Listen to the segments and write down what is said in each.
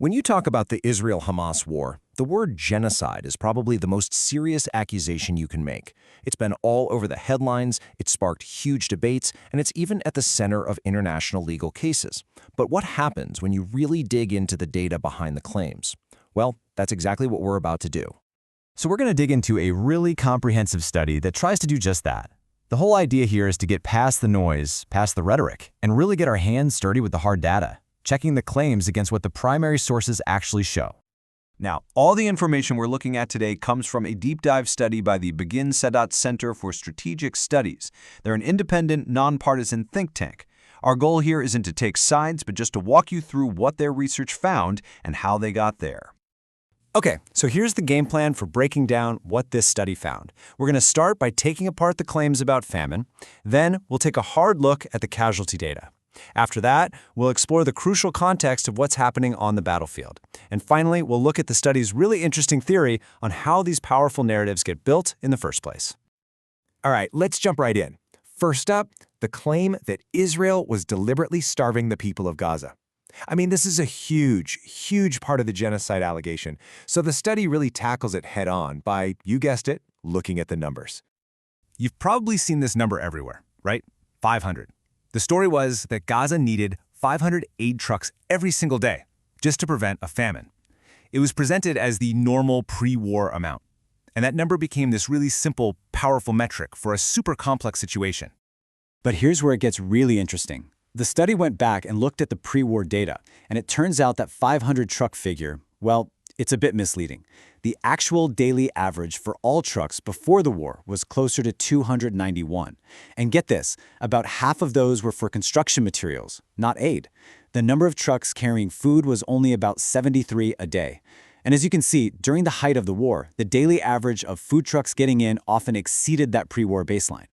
When you talk about the Israel-Hamas war, the word genocide is probably the most serious accusation you can make. It's been all over the headlines, it's sparked huge debates, and it's even at the center of international legal cases. But what happens when you really dig into the data behind the claims? Well, that's exactly what we're about to do. So we're going to dig into a really comprehensive study that tries to do just that. The whole idea here is to get past the noise, past the rhetoric, and really get our hands dirty with the hard data, checking the claims against what the primary sources actually show. Now, all the information we're looking at today comes from a deep dive study by the Begin Sadat Center for Strategic Studies. They're an independent, nonpartisan think tank. Our goal here isn't to take sides, but just to walk you through what their research found and how they got there. Okay, so here's the game plan for breaking down what this study found. We're going to start by taking apart the claims about famine. Then we'll take a hard look at the casualty data. After that, we'll explore the crucial context of what's happening on the battlefield. And finally, we'll look at the study's really interesting theory on how these powerful narratives get built in the first place. All right, let's jump right in. First up, the claim that Israel was deliberately starving the people of Gaza. I mean, this is a huge part of the genocide allegation, so the study really tackles it head-on by, you guessed it, looking at the numbers. You've probably seen this number everywhere, right? 500. The story was that Gaza needed 500 aid trucks every single day just to prevent a famine. It was presented as the normal pre-war amount, and that number became this really simple, powerful metric for a super complex situation. But here's where it gets really interesting. The study went back and looked at the pre-war data, and it turns out that 500 truck figure, well, it's a bit misleading. The actual daily average for all trucks before the war was closer to 291. And get this, about half of those were for construction materials, not aid. The number of trucks carrying food was only about 73 a day. And as you can see, during the height of the war, the daily average of food trucks getting in often exceeded that pre-war baseline.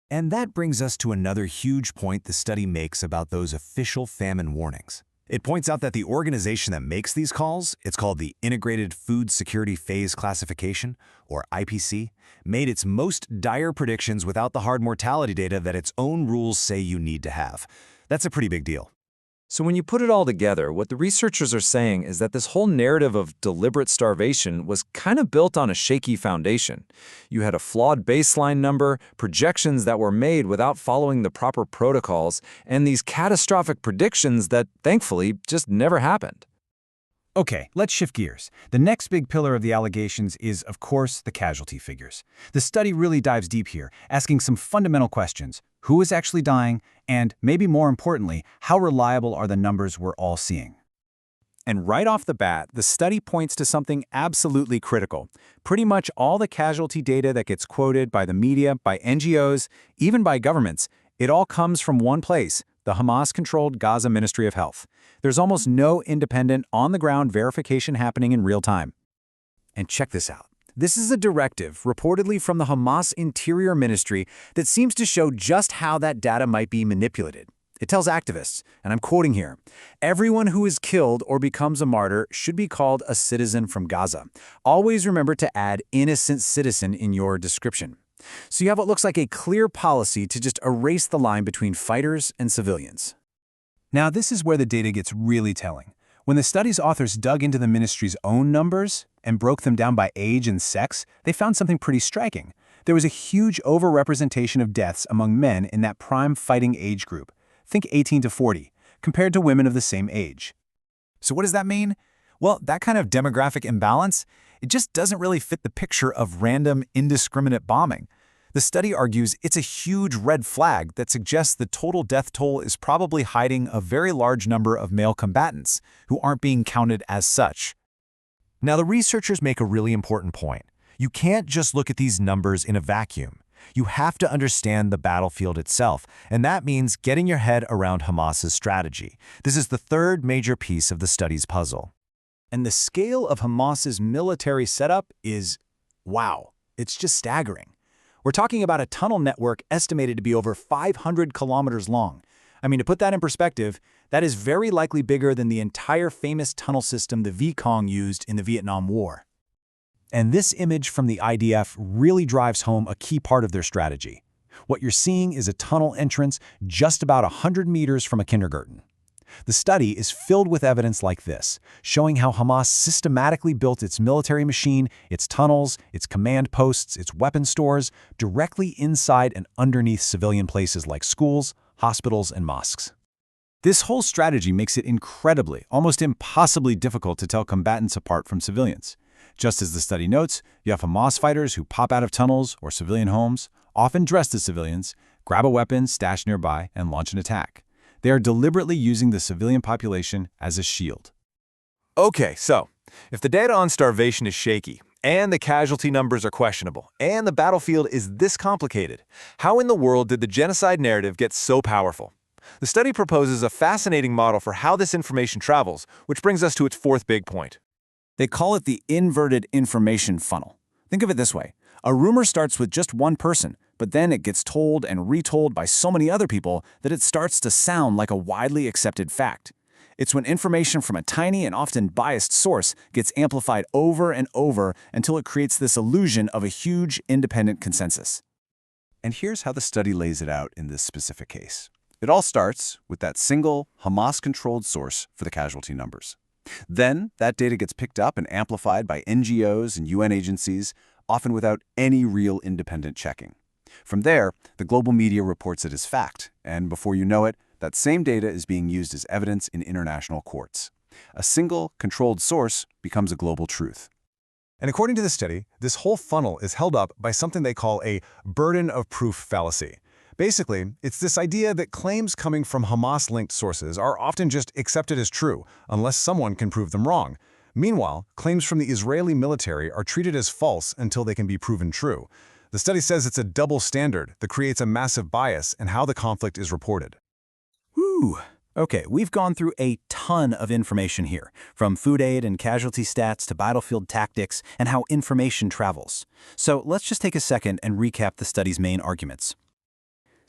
And that brings us to another huge point the study makes about those official famine warnings. It points out that the organization that makes these calls, it's called the Integrated Food Security Phase Classification, or IPC, made its most dire predictions without the hard mortality data that its own rules say you need to have. That's a pretty big deal. So when you put it all together, what the researchers are saying is that this whole narrative of deliberate starvation was kind of built on a shaky foundation. You had a flawed baseline number, projections that were made without following the proper protocols, and these catastrophic predictions that, thankfully, just never happened. Okay, let's shift gears. The next big pillar of the allegations is, of course, the casualty figures. The study really dives deep here, asking some fundamental questions. Who is actually dying? And, maybe more importantly, how reliable are the numbers we're all seeing? And right off the bat, the study points to something absolutely critical. Pretty much all the casualty data that gets quoted by the media, by NGOs, even by governments, it all comes from one place, the Hamas-controlled Gaza Ministry of Health. There's almost no independent, on-the-ground verification happening in real time. And check this out. This is a directive, reportedly from the Hamas Interior Ministry, that seems to show just how that data might be manipulated. It tells activists, and I'm quoting here, "Everyone who is killed or becomes a martyr should be called a citizen from Gaza. Always remember to add innocent citizen in your description." So you have what looks like a clear policy to just erase the line between fighters and civilians. Now, this is where the data gets really telling. When the study's authors dug into the ministry's own numbers and broke them down by age and sex, they found something pretty striking. There was a huge overrepresentation of deaths among men in that prime fighting age group, think 18 to 40, compared to women of the same age. So what does that mean? Well, that kind of demographic imbalance, it just doesn't really fit the picture of random, indiscriminate bombing. The study argues it's a huge red flag that suggests the total death toll is probably hiding a very large number of male combatants who aren't being counted as such. Now, the researchers make a really important point. You can't just look at these numbers in a vacuum. You have to understand the battlefield itself, and that means getting your head around Hamas's strategy. This is the third major piece of the study's puzzle. And the scale of Hamas's military setup is, wow, it's just staggering. We're talking about a tunnel network estimated to be over 500 kilometers long. I mean, to put that in perspective, that is very likely bigger than the entire famous tunnel system the Vietcong used in the Vietnam War. And this image from the IDF really drives home a key part of their strategy. What you're seeing is a tunnel entrance just about 100 meters from a kindergarten. The study is filled with evidence like this, showing how Hamas systematically built its military machine, its tunnels, its command posts, its weapon stores, directly inside and underneath civilian places like schools, hospitals, and mosques. This whole strategy makes it incredibly, almost impossibly difficult to tell combatants apart from civilians. Just as the study notes, you have Hamas fighters who pop out of tunnels or civilian homes, often dressed as civilians, grab a weapon stashed nearby, and launch an attack. They are deliberately using the civilian population as a shield. Okay, so if the data on starvation is shaky, and the casualty numbers are questionable, and the battlefield is this complicated, how in the world did the genocide narrative get so powerful? The study proposes a fascinating model for how this information travels, which brings us to its fourth big point. They call it the inverted information funnel. Think of it this way. A rumor starts with just one person, but then it gets told and retold by so many other people that it starts to sound like a widely accepted fact. It's when information from a tiny and often biased source gets amplified over and over until it creates this illusion of a huge independent consensus. And here's how the study lays it out in this specific case. It all starts with that single Hamas-controlled source for the casualty numbers. Then, that data gets picked up and amplified by NGOs and UN agencies, often without any real independent checking. From there, the global media reports it as fact, and before you know it, that same data is being used as evidence in international courts. A single, controlled source becomes a global truth. And according to the study, this whole funnel is held up by something they call a burden of proof fallacy. Basically, it's this idea that claims coming from Hamas-linked sources are often just accepted as true, unless someone can prove them wrong. Meanwhile, claims from the Israeli military are treated as false until they can be proven true. The study says it's a double standard that creates a massive bias in how the conflict is reported. Whew. Okay, we've gone through a ton of information here, from food aid and casualty stats to battlefield tactics and how information travels. So let's just take a second and recap the study's main arguments.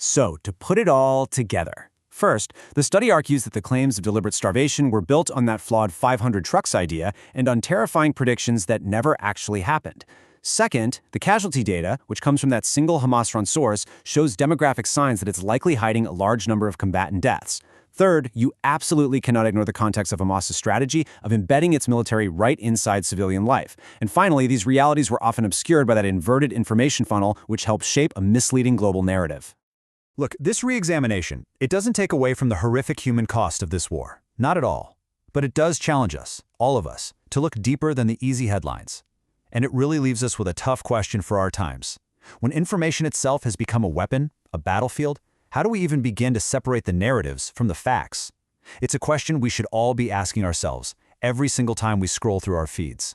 So, to put it all together. First, the study argues that the claims of deliberate starvation were built on that flawed 500 trucks idea and on terrifying predictions that never actually happened. Second, the casualty data, which comes from that single Hamas-run source, shows demographic signs that it's likely hiding a large number of combatant deaths. Third, you absolutely cannot ignore the context of Hamas's strategy of embedding its military right inside civilian life. And finally, these realities were often obscured by that inverted information funnel, which helps shape a misleading global narrative. Look, this reexamination, it doesn't take away from the horrific human cost of this war. Not at all. But it does challenge us, all of us, to look deeper than the easy headlines. And it really leaves us with a tough question for our times. When information itself has become a weapon, a battlefield, how do we even begin to separate the narratives from the facts? It's a question we should all be asking ourselves every single time we scroll through our feeds.